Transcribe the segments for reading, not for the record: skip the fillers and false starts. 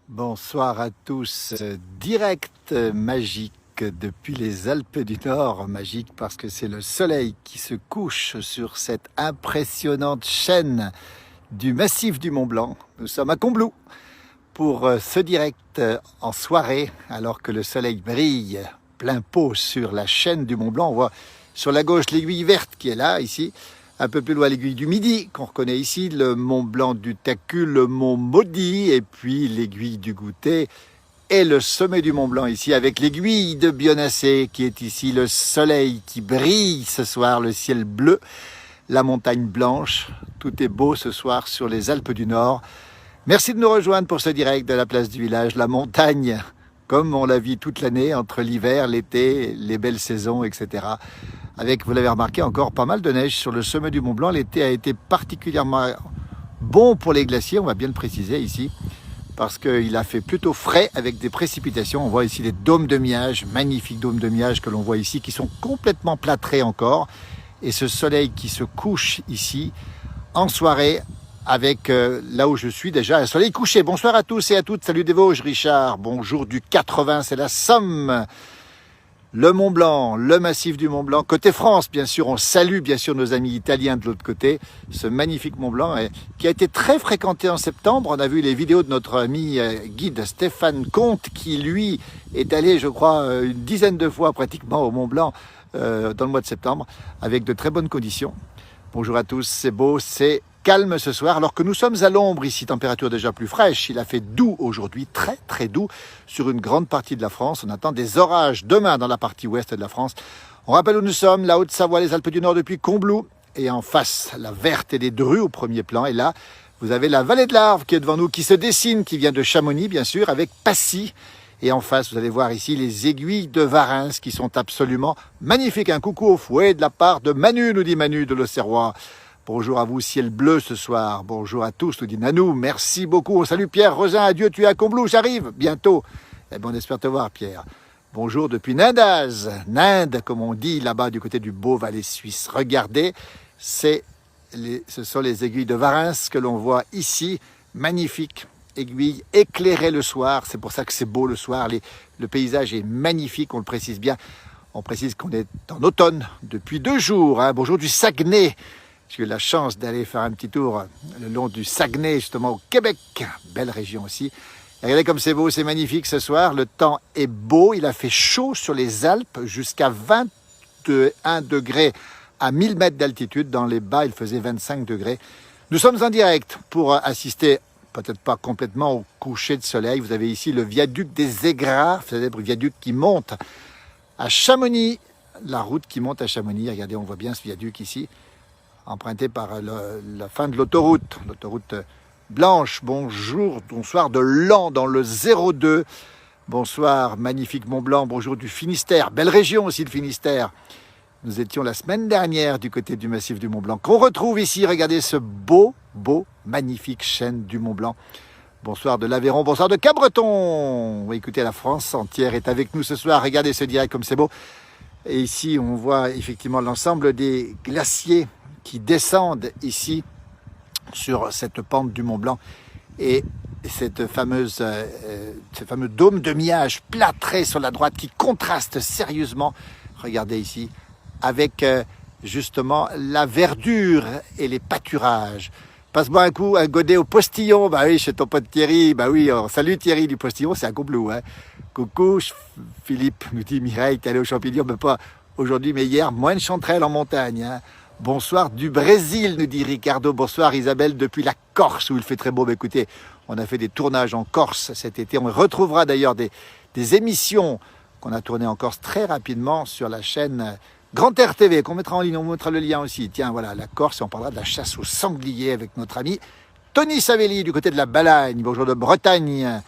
Bonsoir à tous, direct magique depuis les Alpes du Nord, magique parce que c'est le soleil qui se couche sur cette impressionnante chaîne du massif du Mont Blanc. Nous sommes à Combloux pour ce direct en soirée alors que le soleil brille plein pot sur la chaîne du Mont Blanc. On voit sur la gauche l'aiguille verte qui est là, ici. Un peu plus loin, l'aiguille du Midi, qu'on reconnaît ici, le Mont Blanc du Tacu, le Mont Maudit, et puis l'aiguille du Goutet, et le sommet du Mont Blanc ici, avec l'aiguille de Bionnassay, qui est ici, le soleil qui brille ce soir, le ciel bleu, la montagne blanche. Tout est beau ce soir sur les Alpes du Nord. Merci de nous rejoindre pour ce direct de la place du village, la montagne, comme on la vit toute l'année, entre l'hiver, l'été, les belles saisons, etc. Avec, vous l'avez remarqué, encore pas mal de neige sur le sommet du Mont Blanc. L'été a été particulièrement bon pour les glaciers, on va bien le préciser ici, parce qu'il a fait plutôt frais avec des précipitations. On voit ici les dômes de miage, magnifiques dômes de miage que l'on voit ici, qui sont complètement plâtrés encore. Et ce soleil qui se couche ici, en soirée, avec là où je suis déjà, un soleil couché. Bonsoir à tous et à toutes, salut des Vosges, Richard. Bonjour du 80, c'est la Somme. Le Mont Blanc, le massif du Mont Blanc. Côté France, bien sûr, on salue bien sûr nos amis italiens de l'autre côté. Ce magnifique Mont Blanc qui a été très fréquenté en septembre. On a vu les vidéos de notre ami guide Stéphane Comte qui, lui, est allé, je crois, une dizaine de fois pratiquement au Mont Blanc dans le mois de septembre avec de très bonnes conditions. Bonjour à tous, c'est beau, c'est calme ce soir, alors que nous sommes à l'ombre ici, température déjà plus fraîche. Il a fait doux aujourd'hui, très très doux sur une grande partie de la France. On attend des orages demain dans la partie ouest de la France. On rappelle où nous sommes, la Haute-Savoie, les Alpes du Nord depuis Combloux. Et en face, la Verte et les Drus au premier plan. Et là, vous avez la vallée de l'Arve qui est devant nous, qui se dessine, qui vient de Chamonix bien sûr, avec Passy. Et en face, vous allez voir ici les aiguilles de Varins qui sont absolument magnifiques. Un coucou au fouet de la part de Manu, nous dit Manu de l'Auxerrois. Bonjour à vous, ciel bleu ce soir. Bonjour à tous, nous dit Nanou. Merci beaucoup. On salue Pierre Rosin. Adieu, tu es à Combloux. J'arrive bientôt. Eh bien, on espère te voir, Pierre. Bonjour depuis Nindaz. Ninde, comme on dit là-bas du côté du Beau-Valais suisse. Regardez, ce sont les aiguilles de Varins que l'on voit ici. Magnifiques aiguilles éclairées le soir. C'est pour ça que c'est beau le soir. Le paysage est magnifique, on le précise bien. On précise qu'on est en automne depuis 2 jours. Hein. Bonjour du Saguenay. J'ai eu la chance d'aller faire un petit tour le long du Saguenay, justement au Québec. Belle région aussi. Et regardez comme c'est beau, c'est magnifique ce soir. Le temps est beau. Il a fait chaud sur les Alpes jusqu'à 21 degrés à 1000 mètres d'altitude. Dans les bas, il faisait 25 degrés. Nous sommes en direct pour assister, peut-être pas complètement au coucher de soleil. Vous avez ici le viaduc des Aigras, célèbre viaduc qui monte à Chamonix. La route qui monte à Chamonix. Regardez, on voit bien ce viaduc ici, emprunté par la fin de l'autoroute blanche. Bonjour, bonsoir de Lan dans le 02. Bonsoir, magnifique Mont Blanc. Bonjour du Finistère, belle région aussi le Finistère. Nous étions la semaine dernière du côté du massif du Mont Blanc, qu'on retrouve ici. Regardez ce beau, magnifique chaîne du Mont Blanc. Bonsoir de l'Aveyron, bonsoir de Cabreton. Écoutez, la France entière est avec nous ce soir. Regardez ce direct comme c'est beau. Et ici, on voit effectivement l'ensemble des glaciers qui descendent ici sur cette pente du Mont Blanc et ce fameux dôme de miage plâtré sur la droite qui contraste sérieusement, regardez ici, avec justement la verdure et les pâturages. Passe-moi un coup, un godet au Postillon. Bah oui, chez ton pote Thierry. Bah oui, salut Thierry du Postillon, c'est à Combloux. Hein. Coucou Philippe, nous dit Mireille, t'es allé aux champignons, mais pas aujourd'hui, mais hier, moins de chanterelles en montagne. Hein. Bonsoir du Brésil, nous dit Ricardo. Bonsoir Isabelle depuis la Corse où il fait très beau. Mais écoutez, on a fait des tournages en Corse cet été. On retrouvera d'ailleurs des émissions qu'on a tournées en Corse très rapidement sur la chaîne Grand Air TV qu'on mettra en ligne. On mettra le lien aussi. Tiens, voilà, la Corse, et on parlera de la chasse aux sangliers avec notre ami Tony Savelli du côté de la Balagne. Bonjour de Bretagne.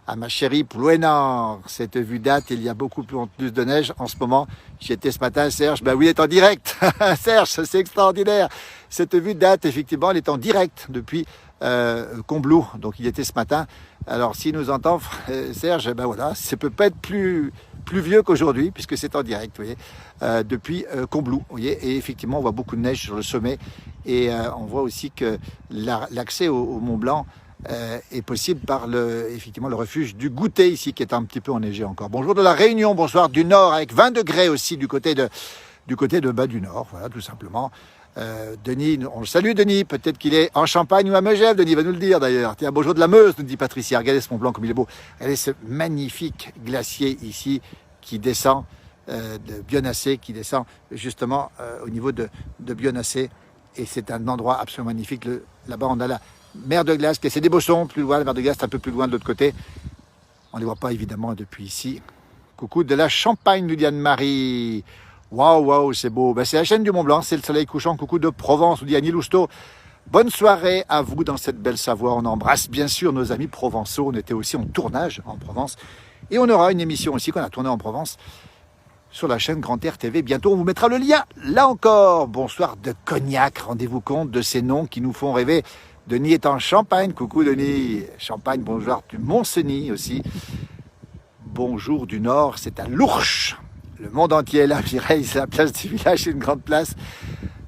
À ma chérie Plouénard, cette vue date, il y a beaucoup plus de neige en ce moment. J'y étais ce matin, Serge. Ben oui, il est en direct. Serge, c'est extraordinaire. Cette vue date, effectivement, elle est en direct depuis Combloux. Donc, il était ce matin. Alors, s'il nous entend, Serge, ben voilà, ça peut pas être plus vieux qu'aujourd'hui, puisque c'est en direct, vous voyez, depuis Combloux. Vous voyez, et effectivement, on voit beaucoup de neige sur le sommet. Et on voit aussi que l'accès au Mont Blanc est possible par effectivement le refuge du Goûter ici qui est un petit peu enneigé encore. Bonjour de la Réunion, bonsoir du Nord avec 20 degrés aussi du côté de du Nord, voilà tout simplement. Denis, on le salue Denis, peut-être qu'il est en Champagne ou à Megève, Denis va nous le dire d'ailleurs. Tiens, bonjour de la Meuse, nous dit Patricia, regardez ce Mont Blanc comme il est beau. Regardez ce magnifique glacier ici qui descend de Bionnassay, qui descend justement au niveau de Bionnassay. Et c'est un endroit absolument magnifique. Là-bas, on a la mer de glace, qui c'est des Bossons, plus loin, la mer de glace est un peu plus loin de l'autre côté. On ne les voit pas évidemment depuis ici. Coucou de la Champagne, nous dit Anne-Marie. Waouh, waouh, c'est beau. Ben, c'est la chaîne du Mont Blanc, c'est le soleil couchant. Coucou de Provence, nous dit Annie Lousteau. Bonne soirée à vous dans cette belle Savoie. On embrasse bien sûr nos amis provençaux. On était aussi en tournage en Provence. Et on aura une émission aussi qu'on a tournée en Provence sur la chaîne Grand Air TV. Bientôt, on vous mettra le lien. Là encore, bonsoir de Cognac. Rendez-vous compte de ces noms qui nous font rêver. Denis est en Champagne. Coucou Denis. Champagne, bonjour du Mont-Cenis aussi. Bonjour du Nord, c'est à l'Ourche. Le monde entier est là, je dirais, c'est la place du village, c'est une grande place.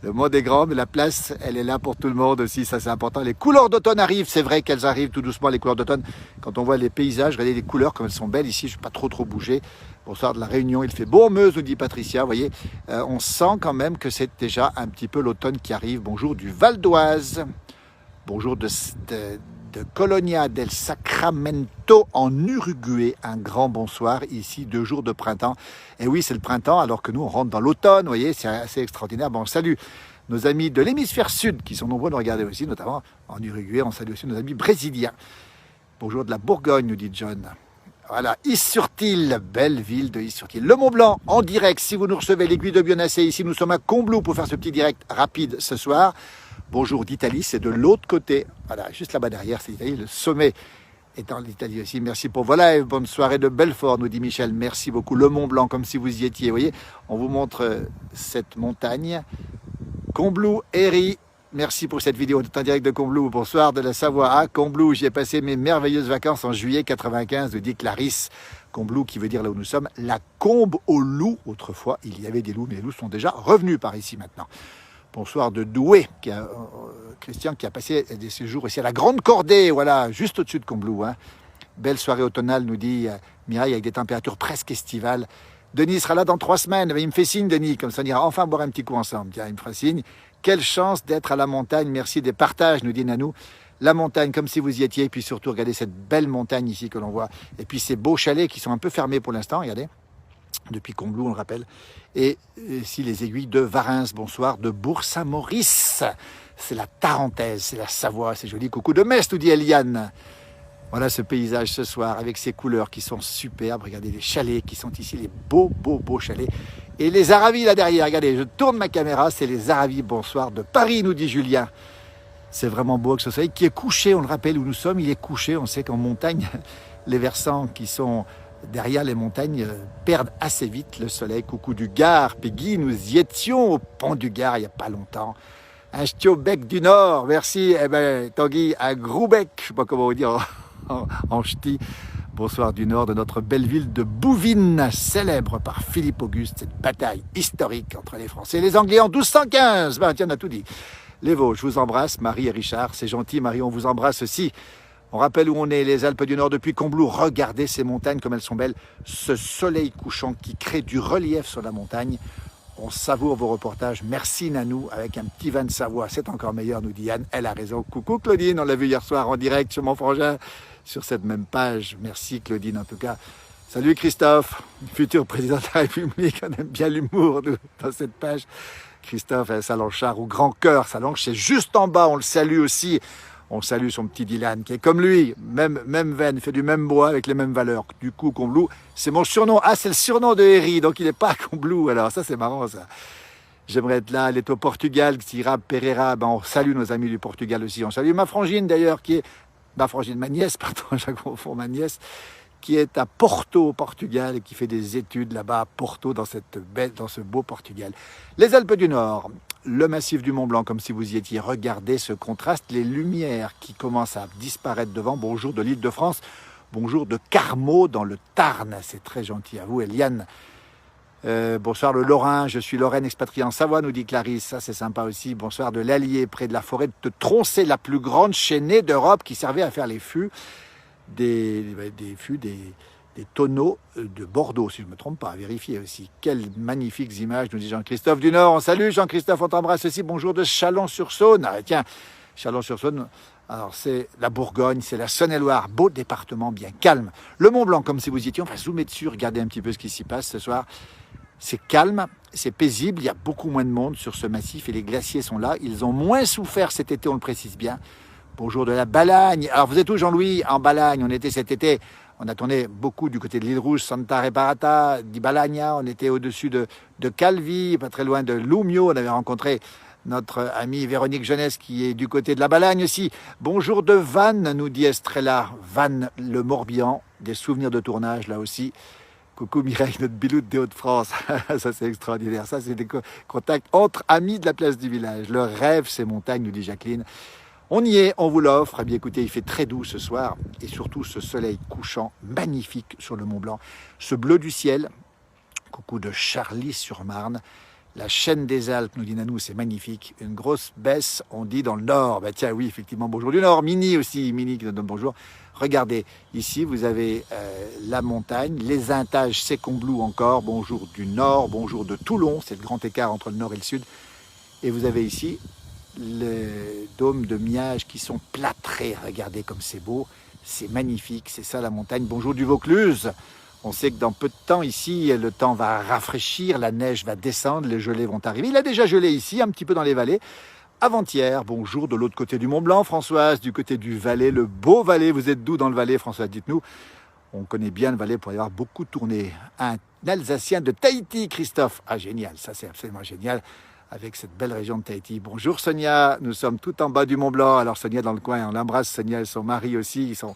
Le monde est grand, mais la place, elle est là pour tout le monde aussi, ça c'est important. Les couleurs d'automne arrivent, c'est vrai qu'elles arrivent tout doucement, les couleurs d'automne. Quand on voit les paysages, regardez les couleurs comme elles sont belles ici, je ne vais pas trop bouger. Bonsoir de la Réunion, il fait beau en Meuse, nous dit Patricia, vous voyez. On sent quand même que c'est déjà un petit peu l'automne qui arrive. Bonjour du Val d'Oise, bonjour de Colonia del Sacramento en Uruguay. Un grand bonsoir, ici 2 jours de printemps. Et oui, c'est le printemps alors que nous on rentre dans l'automne, vous voyez, c'est assez extraordinaire. Bon, salut nos amis de l'hémisphère sud qui sont nombreux à nous regarder aussi, notamment en Uruguay. On salue aussi nos amis brésiliens. Bonjour de la Bourgogne, nous dit John. Voilà, Is-sur-Tille, belle ville de Is-sur-Tille. Le Mont Blanc en direct, si vous nous recevez l'aiguille de Bionnassay ici, nous sommes à Combloux pour faire ce petit direct rapide ce soir. Bonjour d'Italie, c'est de l'autre côté. Voilà, juste là-bas derrière, c'est l'Italie. Le sommet est en Italie aussi. Merci pour voilà et bonne soirée de Belfort, nous dit Michel. Merci beaucoup. Le Mont Blanc, comme si vous y étiez. Vous voyez, on vous montre cette montagne. Combloux, Héry. Merci pour cette vidéo en direct de Combloux. Bonsoir de la Savoie à Combloux. J'y ai passé mes merveilleuses vacances en juillet 95, nous dit Clarisse. Combloux, qui veut dire là où nous sommes, la Combe aux loups. Autrefois, il y avait des loups, mais les loups sont déjà revenus par ici maintenant. Bonsoir de Douai, Christian qui a passé des séjours ici à la Grande Cordée, voilà, juste au-dessus de Combloux. Hein. Belle soirée automnale, nous dit Mireille, avec des températures presque estivales. Denis sera là dans 3 semaines. Il me fait signe, Denis, comme ça on ira enfin boire un petit coup ensemble. Tiens, il me fera signe. Quelle chance d'être à la montagne. Merci des partages, nous dit Nanou. La montagne, comme si vous y étiez. Et puis surtout, regardez cette belle montagne ici que l'on voit. Et puis ces beaux chalets qui sont un peu fermés pour l'instant, regardez. Depuis Combloux, on le rappelle. Et ici, les aiguilles de Varins, bonsoir, de Bourg-Saint-Maurice. C'est la Tarentaise, c'est la Savoie, c'est joli. Coucou de Metz, nous dit Eliane. Voilà ce paysage ce soir, avec ces couleurs qui sont superbes. Regardez les chalets qui sont ici, les beaux chalets. Et les Aravis là derrière, regardez, je tourne ma caméra, c'est les Aravis, bonsoir, de Paris, nous dit Julien. C'est vraiment beau avec ce soleil qui est couché, on le rappelle où nous sommes, il est couché. On sait qu'en montagne, les versants qui sont derrière les montagnes perdent assez vite le soleil. Coucou du Gard, Peggy, nous y étions au pont du Gard il n'y a pas longtemps. Un Stiobec du Nord, merci. Eh ben, Tanguy, à Groubec, je ne sais pas comment vous dire en ch'ti. Bonsoir du Nord de notre belle ville de Bouvines, célèbre par Philippe Auguste, cette bataille historique entre les Français et les Anglais en 1215. Ben, tiens, on a tout dit. Les Vosges, je vous embrasse, Marie et Richard, c'est gentil, Marie, on vous embrasse aussi. On rappelle où on est, les Alpes du Nord depuis Combloux. Regardez ces montagnes comme elles sont belles. Ce soleil couchant qui crée du relief sur la montagne. On savoure vos reportages. Merci Nanou, avec un petit vin de Savoie. C'est encore meilleur, nous dit Anne. Elle a raison. Coucou Claudine, on l'a vu hier soir en direct sur mon frangin, sur cette même page. Merci Claudine en tout cas. Salut Christophe, futur président de la République. On aime bien l'humour dans cette page. Christophe Salanchard au Grand Cœur. Salange, c'est juste en bas. On le salue aussi. On salue son petit Dylan qui est comme lui, même veine, fait du même bois avec les mêmes valeurs. Du coup, Combloux, c'est mon surnom. Ah, c'est le surnom de Héry, donc il n'est pas à Combloux. Alors ça, c'est marrant ça. J'aimerais être là, elle est au Portugal, Sira Pereira. Ben, on salue nos amis du Portugal aussi. On salue ma frangine d'ailleurs, qui est... ma nièce, pardon, je confonds ma nièce, qui est à Porto, au Portugal, et qui fait des études là-bas à Porto, dans ce beau Portugal. Les Alpes du Nord, le massif du Mont Blanc, comme si vous y étiez. Regardez ce contraste, les lumières qui commencent à disparaître devant. Bonjour de l'Île-de-France, bonjour de Carmaux dans le Tarn. C'est très gentil à vous, Eliane. Bonsoir le Lorrain, je suis Lorraine expatriée en Savoie, nous dit Clarisse, ça c'est sympa aussi. Bonsoir de l'Allier, près de la forêt de Troncé, la plus grande chaînée d'Europe qui servait à faire les fûts, des tonneaux de Bordeaux, si je ne me trompe pas, à vérifier aussi. Quelles magnifiques images, nous dit Jean-Christophe du Nord. Salut Jean-Christophe, on t'embrasse aussi. Bonjour de Chalon-sur-Saône. Ah, tiens, Chalon-sur-Saône, alors c'est la Bourgogne, c'est la Saône-et-Loire, beau département bien calme. Le Mont-Blanc, comme si vous y étiez, on va zoomer dessus, regarder un petit peu ce qui s'y passe ce soir. C'est calme, c'est paisible, il y a beaucoup moins de monde sur ce massif et les glaciers sont là. Ils ont moins souffert cet été, on le précise bien. Bonjour de la Balagne. Alors vous êtes où Jean-Louis? En Balagne, on était cet été, on a tourné beaucoup du côté de l'île Rouge, Santa Reparata, di Balagna, on était au-dessus de Calvi, pas très loin de Lumio, on avait rencontré notre amie Véronique Jeunesse qui est du côté de la Balagne aussi. Bonjour de Vannes, nous dit Estrella. Vannes, le Morbihan, des souvenirs de tournage là aussi. Coucou Mireille, notre biloute des Hauts-de-France. Ça c'est extraordinaire. Ça c'est des contacts entre amis de la place du village. Le rêve, ces montagnes, nous dit Jacqueline. On y est, on vous l'offre. Eh bien écoutez, il fait très doux ce soir. Et surtout ce soleil couchant magnifique sur le Mont Blanc. Ce bleu du ciel. Coucou de Charlie-sur-Marne. La chaîne des Alpes, nous dit Nanou, c'est magnifique. Une grosse baisse, on dit dans le nord. Ben tiens, oui, effectivement, bonjour du nord. Mini aussi, Mini qui nous donne bonjour. Regardez, ici, vous avez la montagne, les Intages, Sécomblou encore. Bonjour du nord, bonjour de Toulon. C'est le grand écart entre le nord et le sud. Et vous avez ici les dômes de Miage qui sont plâtrés. Regardez comme c'est beau. C'est magnifique, c'est ça la montagne. Bonjour du Vaucluse. On sait que dans peu de temps ici, le temps va rafraîchir, la neige va descendre, les gelées vont arriver. Il a déjà gelé ici, un petit peu dans les vallées. Avant-hier, bonjour de l'autre côté du Mont Blanc, Françoise, du côté du Valais, le beau Valais. Vous êtes d'où dans le Valais, Françoise? Dites-nous. On connaît bien le Valais pour y avoir beaucoup tourné. Un Alsacien de Tahiti, Christophe. Ah, génial, ça c'est absolument génial, avec cette belle région de Tahiti. Bonjour Sonia, nous sommes tout en bas du Mont Blanc. Alors Sonia dans le coin, on l'embrasse, Sonia et son mari aussi, ils sont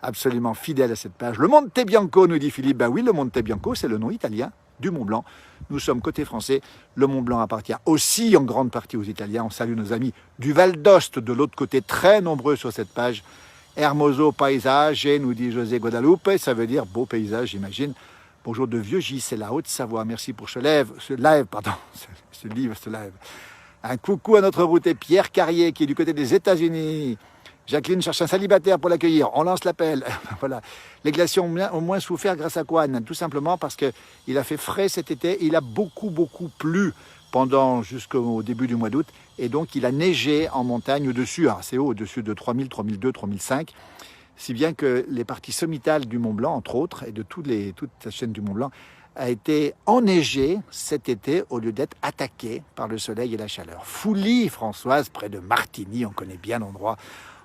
absolument fidèle à cette page. Le Monte Bianco, nous dit Philippe. Ben oui, le Monte Bianco, c'est le nom italien du Mont Blanc. Nous sommes côté français. Le Mont Blanc appartient aussi en grande partie aux Italiens. On salue nos amis du Val d'Ost, de l'autre côté, très nombreux sur cette page. Hermoso paesage, nous dit José Guadalupe. Ça veut dire beau paysage, j'imagine. Bonjour de Vieux-Gis, c'est la Haute-Savoie. Merci pour ce live. Un coucou à notre routier Pierre Carrier, qui est du côté des États-Unis. Jacqueline cherche un célibataire pour l'accueillir. On lance l'appel. Voilà. Les glaciers ont moins souffert grâce à quoi, Anne? Tout simplement parce qu'il a fait frais cet été. Il a beaucoup plu pendant jusqu'au début du mois d'août. Et donc, il a neigé en montagne au-dessus, assez haut, au-dessus de 3000, 3002, 3005. Si bien que les parties sommitales du Mont Blanc, entre autres, et de toute la chaîne du Mont Blanc, a été enneigée cet été au lieu d'être attaquée par le soleil et la chaleur. Fouilly, Françoise, près de Martigny, on connaît bien l'endroit.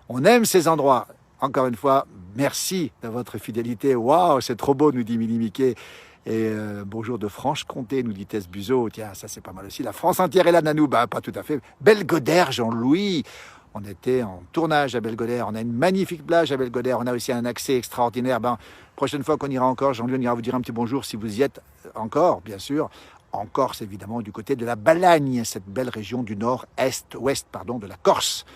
On aime ces endroits. Encore une fois, merci de votre fidélité. Waouh, c'est trop beau, nous dit Mini Mickey. Et bonjour de Franche-Comté, nous dit Tess Buzeau. Tiens, ça c'est pas mal aussi. La France entière est là, Nanou. Bah, pas tout à fait. Belgodère, Jean-Louis. On était en tournage à Belgodère. On a une magnifique plage à Belgodère. On a aussi un accès extraordinaire. Ben, prochaine fois qu'on ira encore, Jean-Louis, on ira vous dire un petit bonjour si vous y êtes encore, bien sûr. En Corse, évidemment, du côté de la Balagne, cette belle région du nord-est-ouest, de la Corse.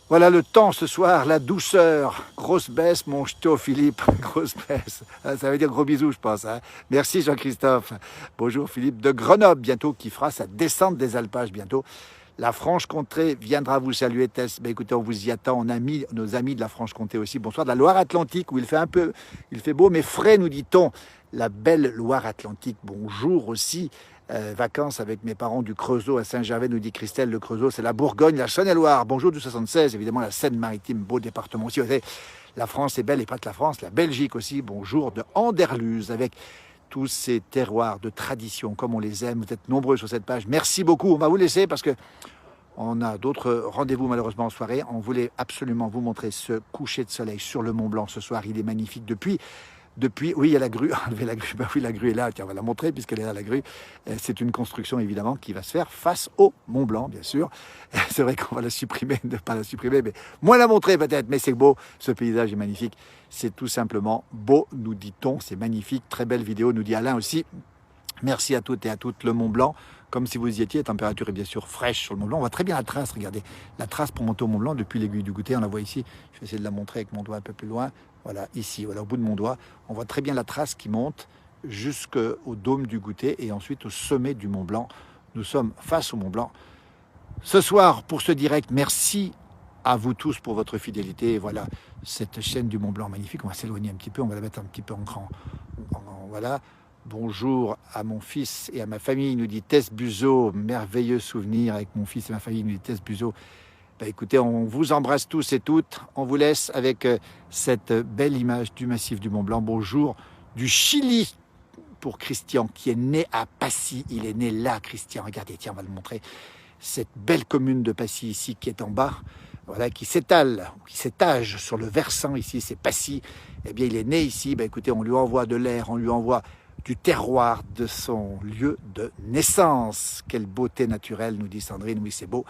Voilà le temps ce soir, la douceur. Grosse baisse, mon ch'to Philippe. Grosse baisse. Ça veut dire gros bisous, je pense. Hein. Merci Jean-Christophe. Bonjour Philippe de Grenoble, bientôt, qui fera sa descente des alpages bientôt. La Franche-Comté viendra vous saluer, Tess. Ben, écoutez, on vous y attend. On a mis nos amis de la Franche-Comté aussi. Bonsoir de la Loire-Atlantique, où il fait beau, mais frais, nous dit-on. La belle Loire-Atlantique. Bonjour aussi. Vacances avec mes parents du Creusot à Saint-Gervais, nous dit Christelle. Le Creusot, c'est la Bourgogne, la Saône-et-Loire. Bonjour du 76, évidemment la Seine-Maritime, beau département aussi. Vous savez, la France est belle et pas que la France, la Belgique aussi. Bonjour de Anderluz avec tous ces terroirs de tradition comme on les aime. Vous êtes nombreux sur cette page. Merci beaucoup. On va vous laisser parce que on a d'autres rendez-vous malheureusement en soirée. On voulait absolument vous montrer ce coucher de soleil sur le Mont Blanc ce soir. Il est magnifique depuis, oui, il y a la grue. Enlevez la grue. Ben oui, la grue est là. Tiens, on va la montrer puisqu'elle est là, la grue. C'est une construction, évidemment, qui va se faire face au Mont Blanc, bien sûr. C'est vrai qu'on va la supprimer, ne pas la supprimer, mais moins la montrer peut-être. Mais c'est beau. Ce paysage est magnifique. C'est tout simplement beau, nous dit-on. C'est magnifique. Très belle vidéo, nous dit Alain aussi. Merci à toutes et à toutes. Le Mont Blanc, comme si vous y étiez, la température est bien sûr fraîche sur le Mont Blanc. On voit très bien la trace, regardez. La trace pour monter au Mont Blanc depuis l'aiguille du goûter, on la voit ici. Je vais essayer de la montrer avec mon doigt un peu plus loin. Voilà, ici, voilà, au bout de mon doigt. On voit très bien la trace qui monte jusqu'au dôme du Goûter et ensuite au sommet du Mont Blanc. Nous sommes face au Mont Blanc. Ce soir, pour ce direct, merci à vous tous pour votre fidélité. Et voilà, cette chaîne du Mont Blanc magnifique. On va s'éloigner un petit peu, on va la mettre un petit peu en grand. Voilà. Bonjour à mon fils et à ma famille, nous dit Tess Buzeau. Merveilleux souvenir avec mon fils et ma famille, nous dit Tess Buzeau. Ben écoutez, on vous embrasse tous et toutes. On vous laisse avec cette belle image du massif du Mont Blanc. Bonjour du Chili pour Christian qui est né à Passy. Il est né là, Christian. Regardez, tiens, on va le montrer. Cette belle commune de Passy ici qui est en bas, voilà, qui s'étale, qui s'étage sur le versant ici, c'est Passy. Eh bien, il est né ici. Ben écoutez, on lui envoie de l'air, on lui envoie du terroir de son lieu de naissance. Quelle beauté naturelle, nous dit Sandrine. Oui, c'est beau.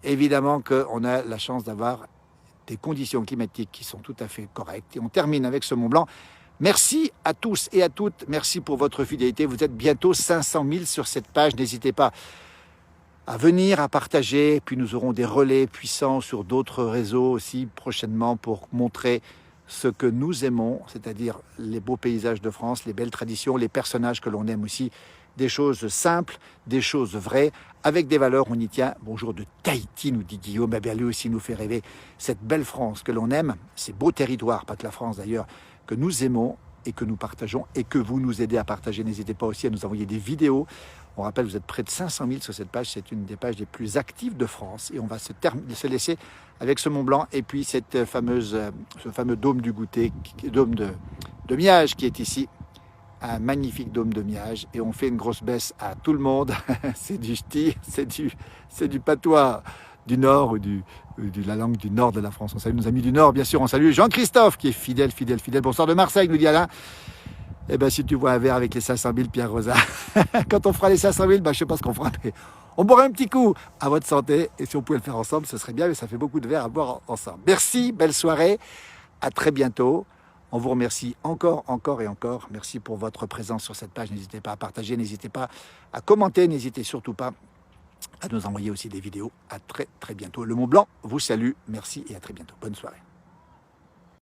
Évidemment qu'on a la chance d'avoir des conditions climatiques qui sont tout à fait correctes. Et on termine avec ce Mont Blanc. Merci à tous et à toutes. Merci pour votre fidélité. Vous êtes bientôt 500 000 sur cette page. N'hésitez pas à venir, à partager. Puis nous aurons des relais puissants sur d'autres réseaux aussi prochainement pour montrer ce que nous aimons, c'est-à-dire les beaux paysages de France, les belles traditions, les personnages que l'on aime aussi, des choses simples, des choses vraies, avec des valeurs, on y tient. Bonjour de Tahiti, nous dit Guillaume, bien lui aussi nous fait rêver. Cette belle France que l'on aime, ces beaux territoires, pas que la France d'ailleurs, que nous aimons et que nous partageons et que vous nous aidez à partager. N'hésitez pas aussi à nous envoyer des vidéos. On rappelle, vous êtes près de 500 000 sur cette page, c'est une des pages les plus actives de France. Et on va se laisser avec ce Mont Blanc et puis cette ce fameux dôme du Goûter, dôme de Miage qui est ici. Un magnifique dôme de Miage. Et on fait une grosse baisse à tout le monde. C'est du ch'ti, c'est du patois du Nord ou de la langue du Nord de la France. On salue nos amis du Nord, bien sûr. On salue Jean-Christophe qui est fidèle. Bonsoir de Marseille, nous dit Alain. Eh bien, si tu vois un verre avec les 500 000, Pierre Rosa, quand on fera les 500 000, ben, je ne sais pas ce qu'on fera, mais on boira un petit coup à votre santé. Et si on pouvait le faire ensemble, ce serait bien, mais ça fait beaucoup de verres à boire ensemble. Merci, belle soirée, à très bientôt. On vous remercie encore et encore. Merci pour votre présence sur cette page. N'hésitez pas à partager, n'hésitez pas à commenter, n'hésitez surtout pas à nous envoyer aussi des vidéos. À très bientôt. Le Mont Blanc vous salue. Merci et à très bientôt. Bonne soirée.